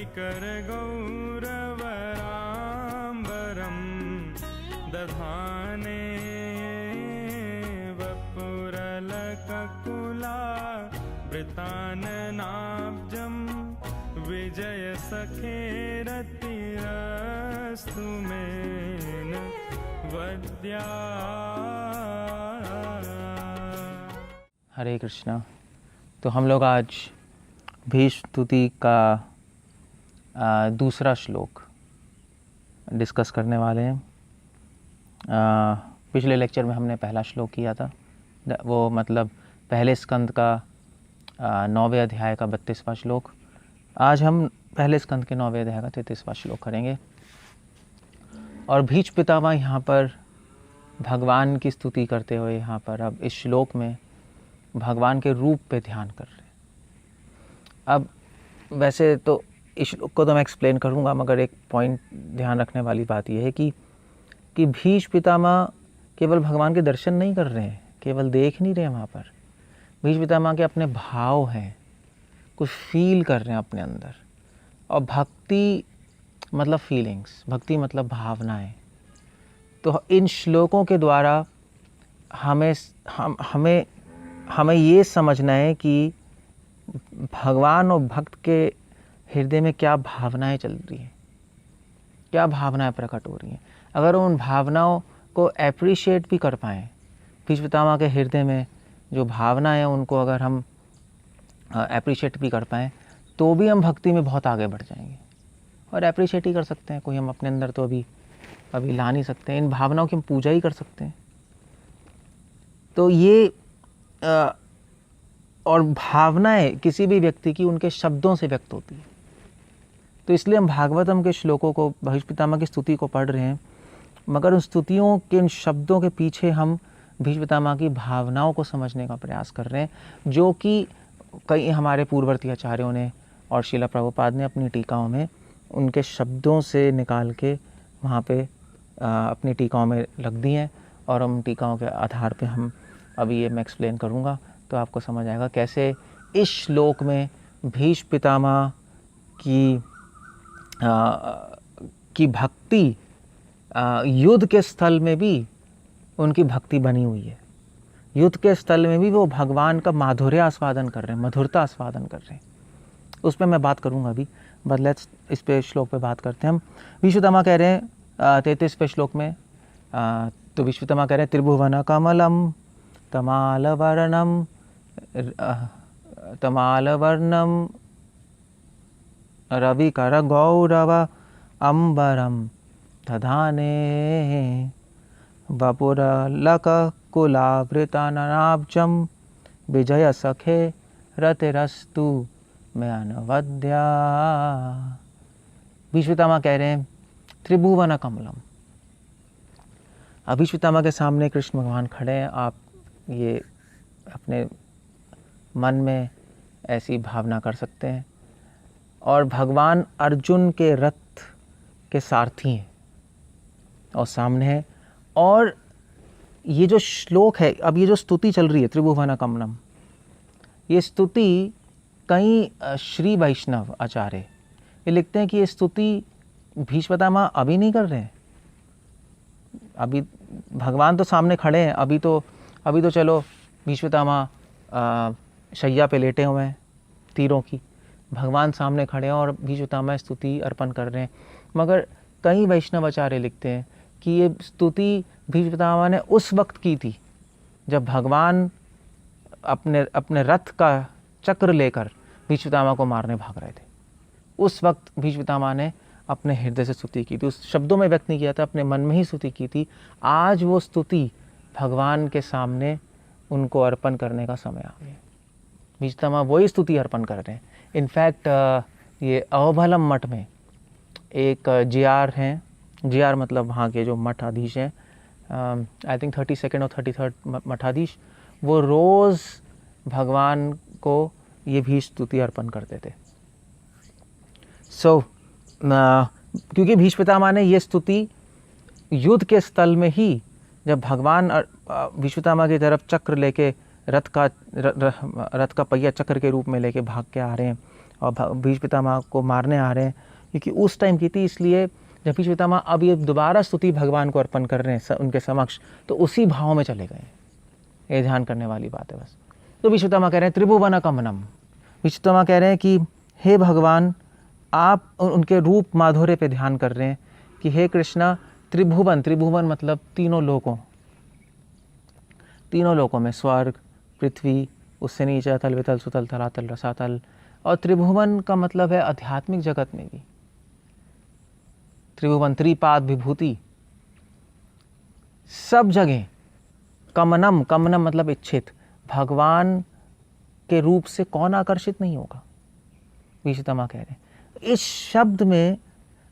कर गौरवराम्बरं दधाने वपुरलककुला वृताननाब्जं विजय सखेरतिरस्तु मेन वद्या। हरे कृष्णा। तो हम लोग आज भीष्म स्तुति का दूसरा श्लोक डिस्कस करने वाले हैं। पिछले लेक्चर में हमने पहला श्लोक किया था, वो मतलब पहले स्कंद का 9वें अध्याय का 32वां श्लोक। आज हम पहले स्कंद के 9वें अध्याय का 33वां श्लोक करेंगे। और भीष्म पितामह यहाँ पर भगवान की स्तुति करते हुए यहाँ पर अब इस श्लोक में भगवान के रूप पे ध्यान कर रहे हैं। अब वैसे तो इस श्लोक को तो मैं एक्सप्लेन करूँगा, मगर एक पॉइंट ध्यान रखने वाली बात यह है कि भीष्म पितामह केवल भगवान के दर्शन नहीं कर रहे हैं, केवल देख नहीं रहे हैं। वहाँ पर भीष्म पितामह के अपने भाव हैं, कुछ फील कर रहे हैं अपने अंदर। और भक्ति मतलब फीलिंग्स, भक्ति मतलब भावनाएं। तो इन श्लोकों के द्वारा हमें ये समझना है कि भगवान और भक्त के हृदय में क्या भावनाएं चल रही हैं, क्या भावनाएं प्रकट हो रही हैं। अगर उन भावनाओं को अप्रिशिएट भी कर पाएँ, भीष्म पितामह के हृदय में जो भावनाएं हैं उनको अगर हम अप्रिशिएट भी कर पाएँ, तो भी हम भक्ति में बहुत आगे बढ़ जाएंगे। और अप्रिशिएट ही कर सकते हैं, कोई हम अपने अंदर तो अभी ला नहीं सकते हैं। इन भावनाओं की हम पूजा ही कर सकते हैं। तो ये और भावनाएं किसी भी व्यक्ति की उनके शब्दों से व्यक्त होती है। तो इसलिए हम भागवतम के श्लोकों को, भीष्म पितामह की स्तुति को पढ़ रहे हैं, मगर उन स्तुतियों के, इन शब्दों के पीछे हम भीष्म पितामह की भावनाओं को समझने का प्रयास कर रहे हैं, जो कि कई हमारे पूर्ववर्ती आचार्यों ने और श्रील प्रभुपाद ने अपनी टीकाओं में उनके शब्दों से निकाल के वहाँ पे अपनी टीकाओं में रख दी हैं। और उन टीकाओं के आधार पे हम अभी ये मैं एक्सप्लेन करूँगा, तो आपको समझ आएगा कैसे इस श्लोक में भीष्म पितामह की भक्ति युद्ध के स्थल में भी उनकी भक्ति बनी हुई है। युद्ध के स्थल में भी वो भगवान का माधुर्य आस्वादन कर रहे हैं, मधुरता आस्वादन कर रहे हैं। उस पर मैं बात करूँगा अभी, बट लेट्स इस पे श्लोक पे बात करते हैं हम। भीष्म पितामह कह रहे हैं 33वें श्लोक में, तो भीष्म पितामह कह रहे हैं त्रिभुवन कमलम तमालवर्णम रविकर गौरव अम्बरम दधाने वपुरलककुलावृताननाब्जं विजय सखे रतिरस्तु में अनवद्या। भीष्म पितामह कह रहे हैं त्रिभुवन कमलम। भीष्म पितामह के सामने कृष्ण भगवान खड़े हैं। आप ये अपने मन में ऐसी भावना कर सकते हैं। और भगवान अर्जुन के रथ के सारथी हैं और सामने है। और ये जो श्लोक है, अब ये जो स्तुति चल रही है त्रिभुवन कमलम, ये स्तुति कई श्री वैष्णव आचार्य ये लिखते हैं कि ये स्तुति भीष्म पितामह अभी नहीं कर रहे हैं। अभी भगवान तो सामने खड़े हैं, अभी तो चलो भीष्म पितामह शैया पे लेटे हुए हैं तीरों की, भगवान सामने खड़े हैं और भीष्म पितामह स्तुति अर्पण कर रहे हैं। मगर कई वैष्णव आचार्य लिखते हैं कि ये स्तुति भीष्म पितामह ने उस वक्त की थी जब भगवान अपने रथ का चक्र लेकर भीष्म पितामह को मारने भाग रहे थे। उस वक्त भीष्म पितामह ने अपने हृदय से स्तुति की थी, उस शब्दों में व्यक्त नहीं किया था, अपने मन में ही स्तुति की थी। आज वो स्तुति भगवान के सामने उनको अर्पण करने का समय आ गया। भीष्म पितामह वही स्तुति अर्पण कर रहे हैं। इनफैक्ट ये अहोबलम मठ में एक JR हैं, JR मतलब वहाँ के जो मठाधीश हैं, आई थिंक 32nd और 33rd मठाधीश, वो रोज़ भगवान को ये भी स्तुति अर्पण करते थे। क्योंकि भीष्म पितामह ने ये स्तुति युद्ध के स्थल में ही, जब भगवान भीष्म पितामह की तरफ चक्र लेके रथ का पहिया चक्र के रूप में लेके भाग के आ रहे हैं और भीष्म पितामह को मारने आ रहे हैं, क्योंकि उस टाइम की थी। इसलिए जब भीष्म पितामह अब ये दोबारा स्तुति भगवान को अर्पण कर रहे हैं उनके समक्ष, तो उसी भाव में चले गए। ये ध्यान करने वाली बात है बस। तो भीष्म पितामह कह रहे हैं त्रिभुवन कमनम। भीष्म पितामह कह रहे हैं कि हे भगवान, आप उनके रूप माधुर्य पे ध्यान कर रहे हैं कि हे कृष्णा, त्रिभुवन, त्रिभुवन मतलब तीनों लोकों में, स्वर्ग, पृथ्वी, उससे नीचे अतल, वितल, सुतल, धरातल, रसातल, और त्रिभुवन का मतलब है आध्यात्मिक जगत में भी। त्रिभुवन, त्रिपाद विभूति, सब जगह। कमनम, कमनम मतलब इच्छित। भगवान के रूप से कौन आकर्षित नहीं होगा, भीष्म पितामह कह रहे हैं। इस शब्द में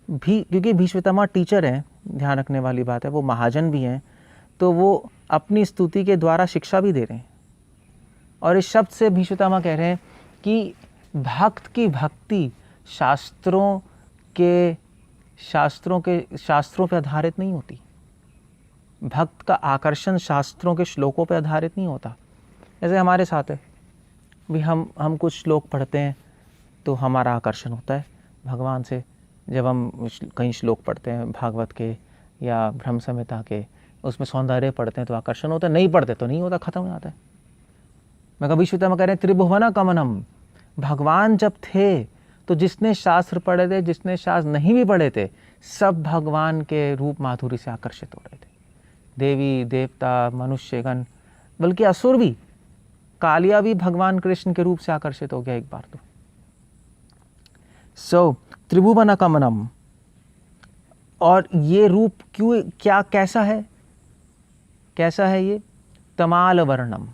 भी, क्योंकि भीष्म पितामह टीचर हैं, ध्यान रखने वाली बात है, वो महाजन भी हैं, तो वो अपनी स्तुति के द्वारा शिक्षा भी दे रहे हैं। और इस शब्द से भीष्म पितामह कह रहे हैं कि भक्त की भक्ति शास्त्रों पे आधारित नहीं होती। भक्त का आकर्षण शास्त्रों के श्लोकों पे आधारित नहीं होता। जैसे हमारे साथ है भी, हम कुछ श्लोक पढ़ते हैं तो हमारा आकर्षण होता है भगवान से। जब हम कहीं श्लोक पढ़ते हैं भागवत के या ब्रह्म संहिता के, उसमें सौंदर्य पढ़ते हैं तो आकर्षण होता है, नहीं पढ़ते तो नहीं होता, खत्म हो जाता है। मैं कभी श्रुता में कह रहे हैं त्रिभुवन कमनम। भगवान जब थे तो जिसने शास्त्र पढ़े थे, जिसने शास्त्र नहीं भी पढ़े थे, सब भगवान के रूप माधुरी से आकर्षित हो रहे थे। देवी देवता, मनुष्यगण, बल्कि असुर भी, कालिया भी भगवान कृष्ण के रूप से आकर्षित हो गया एक बार तो। त्रिभुवन कमनम। और ये रूप कैसा है ये? तमाल वर्णम।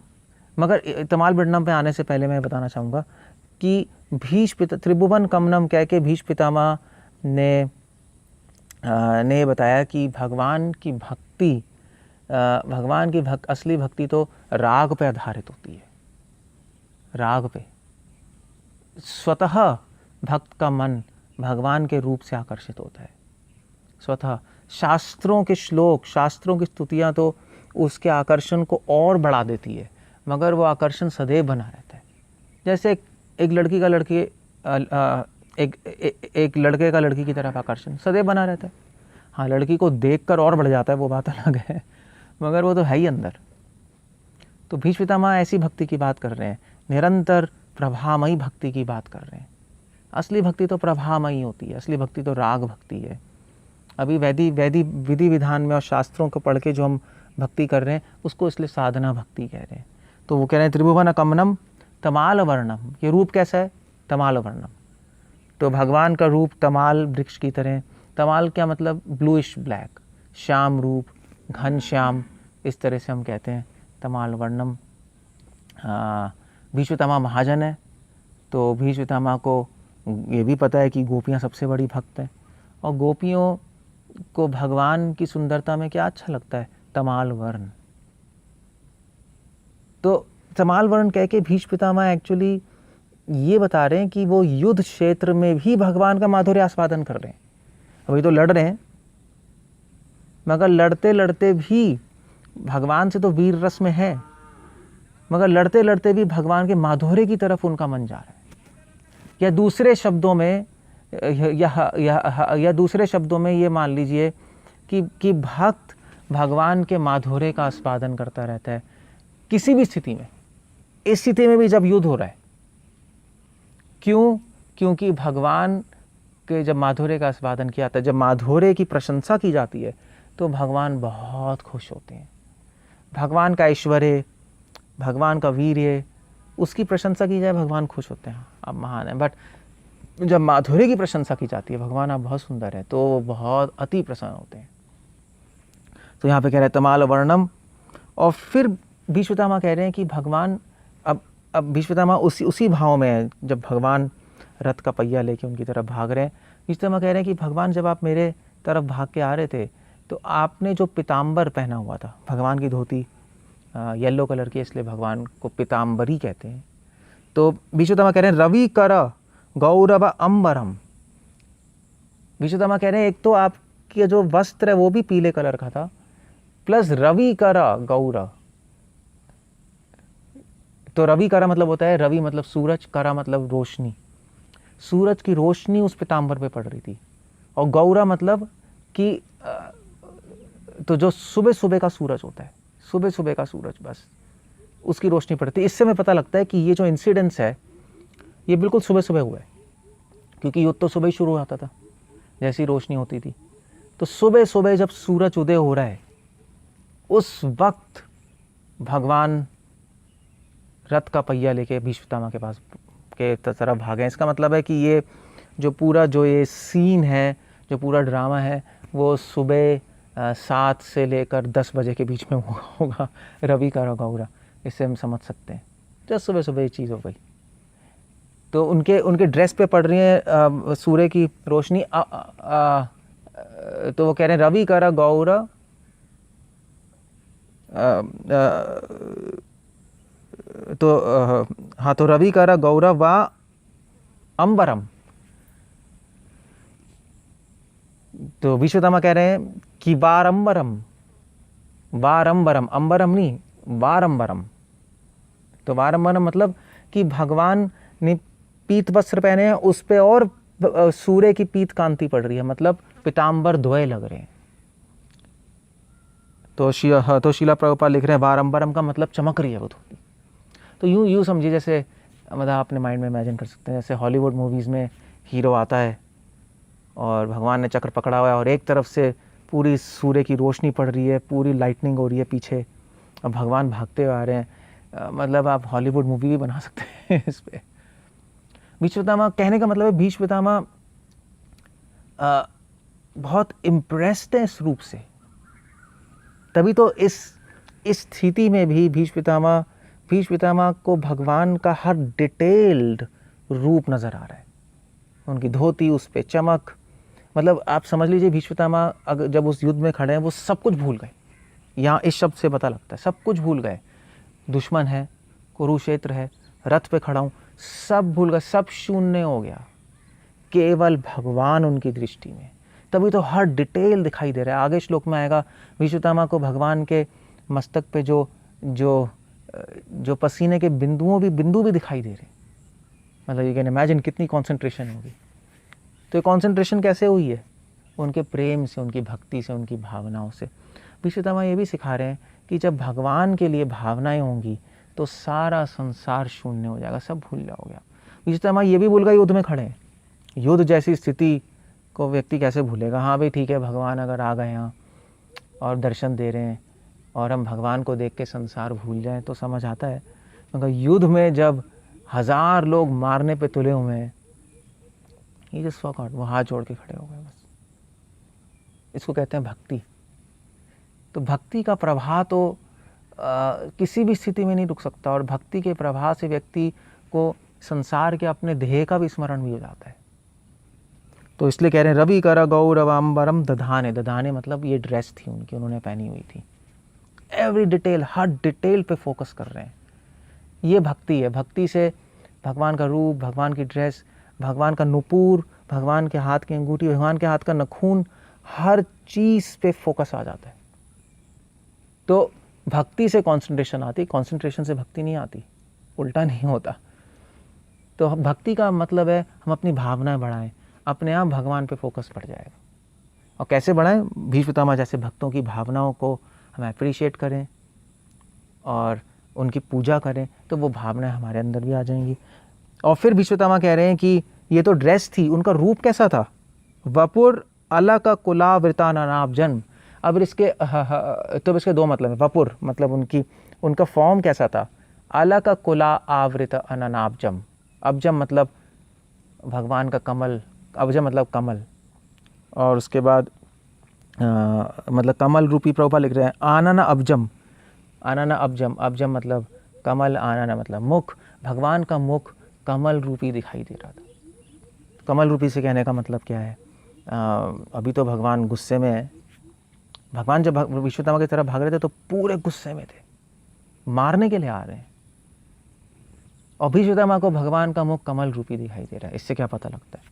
मगर तमाल वर्णम पे आने से पहले मैं बताना चाहूँगा कि त्रिभुवन कमनम कह के भीष्म पितामह ने बताया कि भगवान की असली भक्ति तो राग पे आधारित होती है। राग पे स्वतः भक्त का मन भगवान के रूप से आकर्षित होता है स्वतः। शास्त्रों के श्लोक, शास्त्रों की स्तुतियाँ तो उसके आकर्षण को और बढ़ा देती है, मगर वो आकर्षण सदैव बना रहता है। जैसे एक लड़के का लड़की की तरफ आकर्षण सदैव बना रहता है। हाँ, लड़की को देखकर और बढ़ जाता है, वो बात अलग है, मगर वो तो है ही अंदर। तो भीष्म पितामह ऐसी भक्ति की बात कर रहे हैं, निरंतर प्रभामयी भक्ति की बात कर रहे हैं। असली भक्ति तो प्रभामयी होती है, असली भक्ति तो राग भक्ति है। अभी विधि विधान में और शास्त्रों को पढ़ के जो हम भक्ति कर रहे हैं उसको इसलिए साधना भक्ति कह रहे हैं। तो वो कह रहे हैं त्रिभुवन कमनम तमाल वर्णम। ये रूप कैसा है? तमाल वर्णम। तो भगवान का रूप तमाल वृक्ष की तरह। तमाल क्या मतलब? ब्लूइश ब्लैक, श्याम रूप, घन श्याम, इस तरह से हम कहते हैं तमाल वर्णम। भीष्म पितामह महाजन है, तो भीष्म पितामह को ये भी पता है कि गोपियाँ सबसे बड़ी भक्त हैं, और गोपियों को भगवान की सुंदरता में क्या अच्छा लगता है? तमाल वर्ण। तो तमाल वर्ण कह के भीष्म पितामह एक्चुअली ये बता रहे हैं कि वो युद्ध क्षेत्र में भी भगवान का माधुर्य आस्वादन कर रहे हैं। अभी तो लड़ रहे हैं, मगर लड़ते लड़ते भी भगवान से तो वीर रस में है, मगर लड़ते लड़ते भी भगवान के माधुर्य की तरफ उनका मन जा रहा है। या दूसरे शब्दों में ये मान लीजिए कि भक्त भगवान के माधुर्य का आस्वादन करता रहता है किसी भी स्थिति में। इस स्थिति में भी जब युद्ध हो रहा है, क्यों? क्योंकि भगवान के जब माधुर्य का आस्वादन किया जाता है, जब माधुर्य की प्रशंसा की जाती है, तो भगवान बहुत खुश होते हैं। भगवान का ऐश्वर्य, भगवान का वीर्य, उसकी प्रशंसा की जाए, भगवान खुश होते हैं, आप महान हैं। बट जब माधुर्य की प्रशंसा की जाती है, भगवान आप बहुत सुंदर हैं, तो वो बहुत अति प्रसन्न होते हैं। तो यहाँ पे कह रहे हैं तमाल वर्णम। और फिर भीष्म पितामह कह रहे हैं कि भगवान अब भीष्म पितामह उसी भाव में है जब भगवान रथ का पहिया लेके उनकी तरफ भाग रहे हैं। भीष्म पितामह कह रहे हैं कि भगवान जब आप मेरे तरफ भाग के आ रहे थे, तो आपने जो पीताम्बर पहना हुआ था, भगवान की धोती येलो कलर की, इसलिए भगवान को पीताम्बरी कहते हैं। तो भीष्म पितामह कह रहे हैं रवि कर गौरव अंबरम। भीष्म पितामह कह रहे हैं एक तो आपके जो वस्त्र है वो भी पीले कलर का था, प्लस रवि कर गौरव। तो रवि करा मतलब होता है, रवि मतलब सूरज, करा मतलब रोशनी। सूरज की रोशनी उस पीताम्बर पे पड़ रही थी। और गौरा मतलब कि तो जो सुबह सुबह का सूरज होता है, सुबह सुबह का सूरज, बस उसकी रोशनी पड़ती है। इससे हमें पता लगता है कि ये जो इंसिडेंस है ये बिल्कुल सुबह सुबह हुआ है, क्योंकि युद्ध तो सुबह ही शुरू होता था जैसी रोशनी होती थी। तो सुबह सुबह जब सूरज उदय हो रहा है उस वक्त भगवान रथ का पहिया लेके भीष्म पितामह के पास के तरफ भागे। इसका मतलब है कि ये जो पूरा जो ये सीन है, जो पूरा ड्रामा है, वो सुबह 7 से लेकर 10 बजे के बीच में होगा, रवि का गौरा। इससे हम समझ सकते हैं जब सुबह सुबह ये चीज़ हो गई। तो उनके ड्रेस पे पड़ रही है सूर्य की रोशनी। तो वो कह रहे हैं रवि कर गौर हाँ, तो रवि कर गौरव व अंबरम। तो भीष्म पितामह कह रहे हैं कि वारंबरम, वारंबरम, अंबरम नहीं वारंबरम। तो वारंबरम मतलब कि भगवान ने पीत वस्त्र पहने हैं, उस पे और सूर्य की पीत कांति पड़ रही है, मतलब पीताम्बर धोए लग रहे हैं। तो शीला प्रभुपाद लिख रहे हैं वारंबरम का मतलब चमक रही है वो धोती। तो यूं समझिए, जैसे मतलब अपने माइंड में इमेजिन कर सकते हैं, जैसे हॉलीवुड मूवीज़ में हीरो आता है और भगवान ने चक्र पकड़ा हुआ है और एक तरफ से पूरी सूर्य की रोशनी पड़ रही है, पूरी लाइटनिंग हो रही है पीछे, और भगवान भागते हुए आ रहे हैं। मतलब आप हॉलीवुड मूवी भी बना सकते हैं इस पर। भीष्म पितामह कहने का मतलब है भीष्म पितामह बहुत इम्प्रेस्ड है इस रूप से। तभी तो इस स्थिति में भी भीष्म पितामह को भगवान का हर डिटेल्ड रूप नजर आ रहा है। उनकी धोती, उस पे चमक, मतलब आप समझ लीजिए भीष्म पितामह अगर जब उस युद्ध में खड़े हैं वो सब कुछ भूल गए। यहाँ इस शब्द से पता लगता है सब कुछ भूल गए। दुश्मन है, कुरुक्षेत्र है, रथ पे खड़ा हूँ, सब भूल गए, सब शून्य हो गया, केवल भगवान उनकी दृष्टि में। तभी तो हर डिटेल दिखाई दे रहा है। आगे श्लोक में आएगा भीष्म पितामह को भगवान के मस्तक पे जो पसीने के बिंदु भी दिखाई दे रहे। मतलब यू कैन इमेजिन कितनी कंसंट्रेशन होगी। तो ये कंसंट्रेशन कैसे हुई है? उनके प्रेम से, उनकी भक्ति से, उनकी भावनाओं से। भीष्म पितामह ये भी सिखा रहे हैं कि जब भगवान के लिए भावनाएं होंगी तो सारा संसार शून्य हो जाएगा, सब भूल जाओगे आप। भीष्म पितामह ये भी भूल गए युद्ध में खड़े हैं। युद्ध जैसी स्थिति को व्यक्ति कैसे भूलेगा? हाँ भाई ठीक है, भगवान अगर आ गए यहाँ और दर्शन दे रहे हैं और हम भगवान को देख के संसार भूल जाएं तो समझ आता है। मगर युद्ध में जब 1000 लोग मारने पे तुले हुए हैं, ये जस्ट वॉक आउट, वो हाथ जोड़ के खड़े हो गए बस। इसको कहते हैं भक्ति। तो भक्ति का प्रवाह तो किसी भी स्थिति में नहीं रुक सकता, और भक्ति के प्रवाह से व्यक्ति को संसार के अपने ध्येय का भी स्मरण भी हो जाता है। तो इसलिए कह रहे हैं रवि कर गौरवाम्बरम दधाने। दधाने मतलब ये ड्रेस थी उनकी, उन्होंने पहनी हुई थी। एवरी डिटेल, हर डिटेल पे फोकस कर रहे हैं। ये भक्ति है। भक्ति से भगवान का रूप, भगवान की ड्रेस, भगवान का नुपुर, भगवान के हाथ की अंगूठी, भगवान के हाथ का नखून, हर चीज पे फोकस आ जाता है। तो भक्ति से कंसंट्रेशन आती, कंसंट्रेशन से भक्ति नहीं आती, उल्टा नहीं होता। तो भक्ति का मतलब है हम अपनी भावनाएं बढ़ाएं, अपने आप भगवान पे फोकस बढ़ जाएगा। और कैसे बढ़ाएं? भीष्म पितामह जैसे भक्तों की भावनाओं को हम अप्रिशिएट करें और उनकी पूजा करें, तो वो भावनाएं हमारे अंदर भी आ जाएंगी। और फिर भीष्म पितामह कह रहे हैं कि ये तो ड्रेस थी, उनका रूप कैसा था? वपुर अलक कुलावृता नानाभ जन्म। अब इसके तो इसके दो मतलब है। वपुर मतलब उनका फॉर्म कैसा था? अलक कुला आवृत अनानाब्जम। अब्जम मतलब भगवान का कमल, अब्जम मतलब कमल, और उसके बाद मतलब कमल रूपी प्रभुपाद लिख रहे हैं आनना अब्जम। आनना अब्जम, अब्जम मतलब कमल, आनना मतलब मुख। भगवान का मुख कमल रूपी दिखाई दे रहा था। कमल रूपी से कहने का मतलब क्या है? अभी तो भगवान गुस्से में है। भगवान जब भीष्म पितामह की तरफ भाग रहे थे तो पूरे गुस्से में थे, मारने के लिए आ रहे हैं, और भीष्म पितामह को भगवान का मुख कमल रूपी दिखाई दे रहा है। इससे क्या पता लगता है?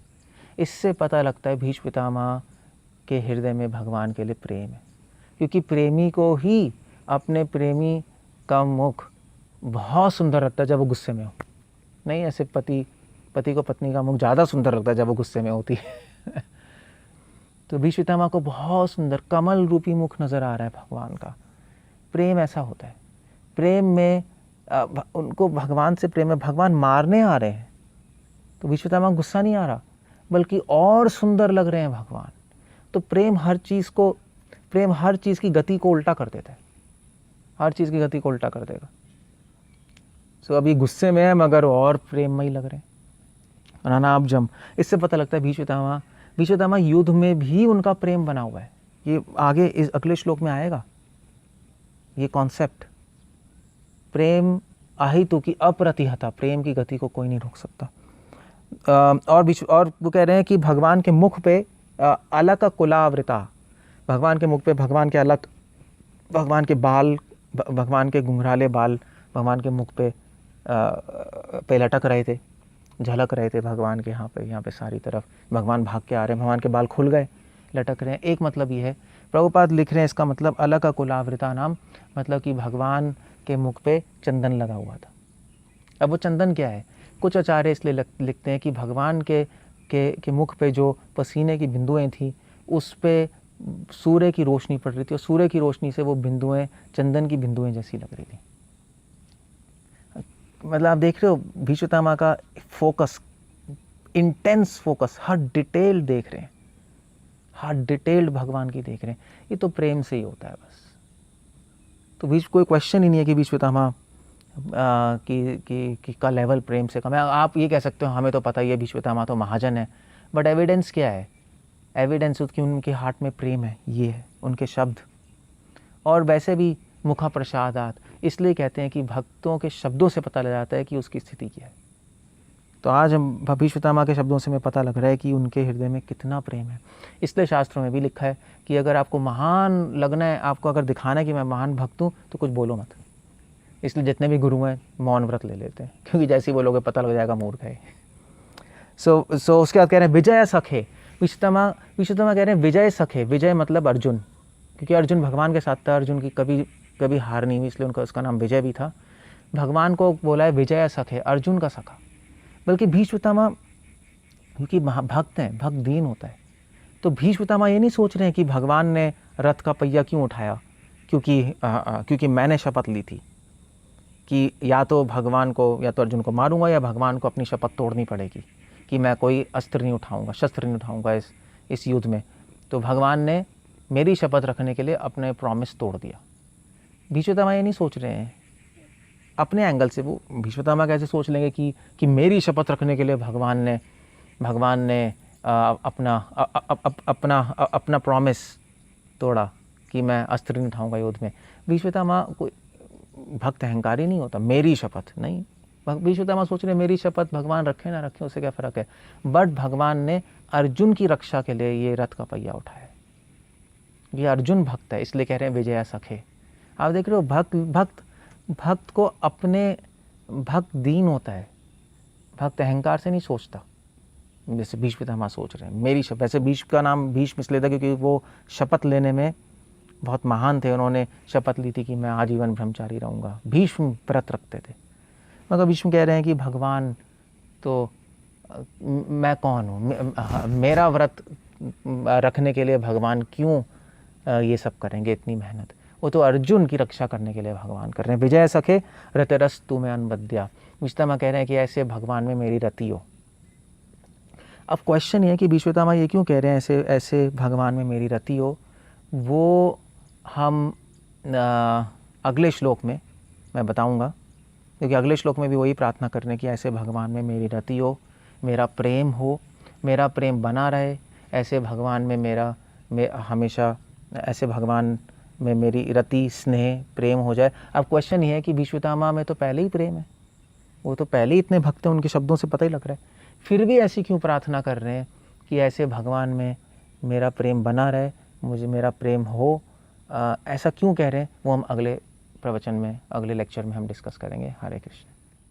इससे पता लगता है भीष्म पितामह के हृदय में भगवान के लिए प्रेम है, क्योंकि प्रेमी को ही अपने प्रेमी का मुख बहुत सुंदर लगता है जब वो गुस्से में हो। नहीं ऐसे पति पति को पत्नी का मुख ज़्यादा सुंदर लगता है जब वो गुस्से में होती है। तो भीष्म पितामह को बहुत सुंदर कमल रूपी मुख नज़र आ रहा है भगवान का। प्रेम ऐसा होता है, प्रेम में उनको भगवान से प्रेम है, भगवान मारने आ रहे हैं तो भीष्म पितामह गुस्सा नहीं आ रहा, बल्कि और सुंदर लग रहे हैं भगवान। तो प्रेम हर चीज़ की गति को उल्टा कर देता है, हर चीज़ की गति को उल्टा कर देगा। सो अभी गुस्से में है मगर और प्रेममयी लग रहे हैं। अनानाब्जम, इससे पता लगता है भीष्म पितामह युद्ध में भी उनका प्रेम बना हुआ है। ये आगे इस अगले श्लोक में आएगा ये कॉन्सेप्ट। प्रेम आहितु की अप्रतिहता, प्रेम की गति को कोई नहीं रोक सकता। और वो कह रहे हैं कि भगवान के मुख पे अलक कुलावृता, भगवान के मुख पे भगवान के अलक, भगवान के बाल, भगवान के घुंघराले बाल भगवान के मुख पे लटक रहे थे, झलक रहे थे भगवान के। यहाँ पे सारी तरफ भगवान भाग के आ रहे हैं, भगवान के बाल खुल गए, लटक रहे हैं। एक मतलब ये है, प्रभुपाद लिख रहे हैं इसका मतलब अलक कुलावृता नाम, मतलब कि भगवान के मुख पे चंदन लगा हुआ था। अब वो चंदन क्या है? कुछ आचार्य इसलिए लिखते हैं कि भगवान के मुख पे जो पसीने की बिंदुएं थी उस पे सूर्य की रोशनी पड़ रही थी और सूर्य की रोशनी से वो बिंदुएं चंदन की बिंदुएं जैसी लग रही थी। मतलब आप देख रहे हो भीष्म पितामह का फोकस, इंटेंस फोकस, हर डिटेल देख रहे हैं, हर डिटेल्ड भगवान की देख रहे हैं। ये तो प्रेम से ही होता है बस। तो कोई क्वेश्चन ही नहीं है कि भीष्म पितामह का लेवल प्रेम से कम है। आप ये कह सकते हो हमें तो पता ही है भीष्म पितामह तो महाजन है, बट एविडेंस क्या है? एविडेंस कि उनके हार्ट में प्रेम है, ये है उनके शब्द। और वैसे भी मुखा प्रसादात, इसलिए कहते हैं कि भक्तों के शब्दों से पता लग जाता है कि उसकी स्थिति क्या है। तो आज हम भीष्म पितामह के शब्दों से हमें पता लग रहा है कि उनके हृदय में कितना प्रेम है। इसलिए शास्त्रों में भी लिखा है कि अगर आपको महान लगना है, आपको अगर दिखाना है कि मैं महान भक्त हूँ, तो कुछ बोलो मत। इसलिए जितने भी गुरु हैं मौन व्रत ले लेते हैं, क्योंकि जैसे ही बोलोगे पता लग जाएगा मूर्ख है। सो उसके बाद कह रहे हैं विजय सखे। भीष्म पितामह कह रहे हैं विजय सखे। विजय मतलब अर्जुन, क्योंकि अर्जुन भगवान के साथ था, अर्जुन की कभी हार नहीं हुई, इसलिए उसका नाम विजय भी था। भगवान को बोला है विजय सखे, अर्जुन का सखा। बल्कि भीष्म पितामह क्योंकि भक्त हैं, भक्त दीन होता है, तो भीष्म पितामह ये नहीं सोच रहे हैं कि भगवान ने रथ का पहिया क्यों उठाया, क्योंकि मैंने शपथ ली थी कि या तो भगवान को, या तो अर्जुन को मारूंगा या भगवान को अपनी शपथ तोड़नी पड़ेगी कि मैं कोई अस्त्र नहीं उठाऊंगा, शस्त्र नहीं उठाऊंगा इस युद्ध में। तो भगवान ने मेरी शपथ रखने के लिए अपने प्रॉमिस तोड़ दिया। भीष्म पितामह ये नहीं सोच रहे हैं अपने एंगल से। वो भीष्म पितामह कैसे सोच लेंगे कि मेरी शपथ रखने के लिए भगवान ने अपना प्रॉमिस तोड़ा कि मैं अस्त्र नहीं उठाऊंगा युद्ध में। भीष्म पितामह कोई भक्त अहंकारी नहीं होता, मेरी शपथ नहीं। भीष्म पितामह सोच रहे मेरी शपथ भगवान रखे ना रखे उससे क्या फ़र्क है, बट भगवान ने अर्जुन की रक्षा के लिए ये रथ का पहिया उठाया। ये अर्जुन भक्त है, इसलिए कह रहे हैं विजया सखे। आप देख रहे हो भक्त को अपने, भक्त दीन होता है, भक्त अहंकार से नहीं सोचता जैसे भीष्म पितामह सोच रहे हैं मेरी शपथ। वैसे भीष्म का नाम भीष्म इसलिए था क्योंकि वो शपथ लेने में बहुत महान थे। उन्होंने शपथ ली थी कि मैं आजीवन ब्रह्मचारी रहूँगा। भीष्म व्रत रखते थे, मगर भीष्म कह रहे हैं कि भगवान तो मैं कौन हूँ, मेरा व्रत रखने के लिए भगवान क्यों ये सब करेंगे, इतनी मेहनत। वो तो अर्जुन की रक्षा करने के लिए भगवान कर रहे हैं। विजय सखे रतिरस्तु में अनबद्या। भीष्म पितामह कह रहे हैं कि ऐसे भगवान में मेरी रति हो। अब क्वेश्चन ये है कि भीष्म पितामह ये क्यों कह रहे हैं ऐसे भगवान में मेरी रति हो। वो हम अगले श्लोक में मैं बताऊंगा, क्योंकि अगले श्लोक में भी वही प्रार्थना करने की ऐसे भगवान में मेरी रति हो, मेरा प्रेम हो, मेरा प्रेम बना रहे, ऐसे भगवान में हमेशा ऐसे भगवान में मेरी रति स्नेह प्रेम हो जाए। अब क्वेश्चन ये है कि भीष्म पितामह में तो पहले ही प्रेम है, वो तो पहले ही इतने भक्त हैं, उनके शब्दों से पता ही लग रहा है, फिर भी ऐसी क्यों प्रार्थना कर रहे हैं कि ऐसे भगवान में मेरा प्रेम बना रहे, मुझे मेरा प्रेम हो, ऐसा क्यों कह रहे हैं, वो हम अगले प्रवचन में, अगले लेक्चर में हम डिस्कस करेंगे। हरे कृष्ण।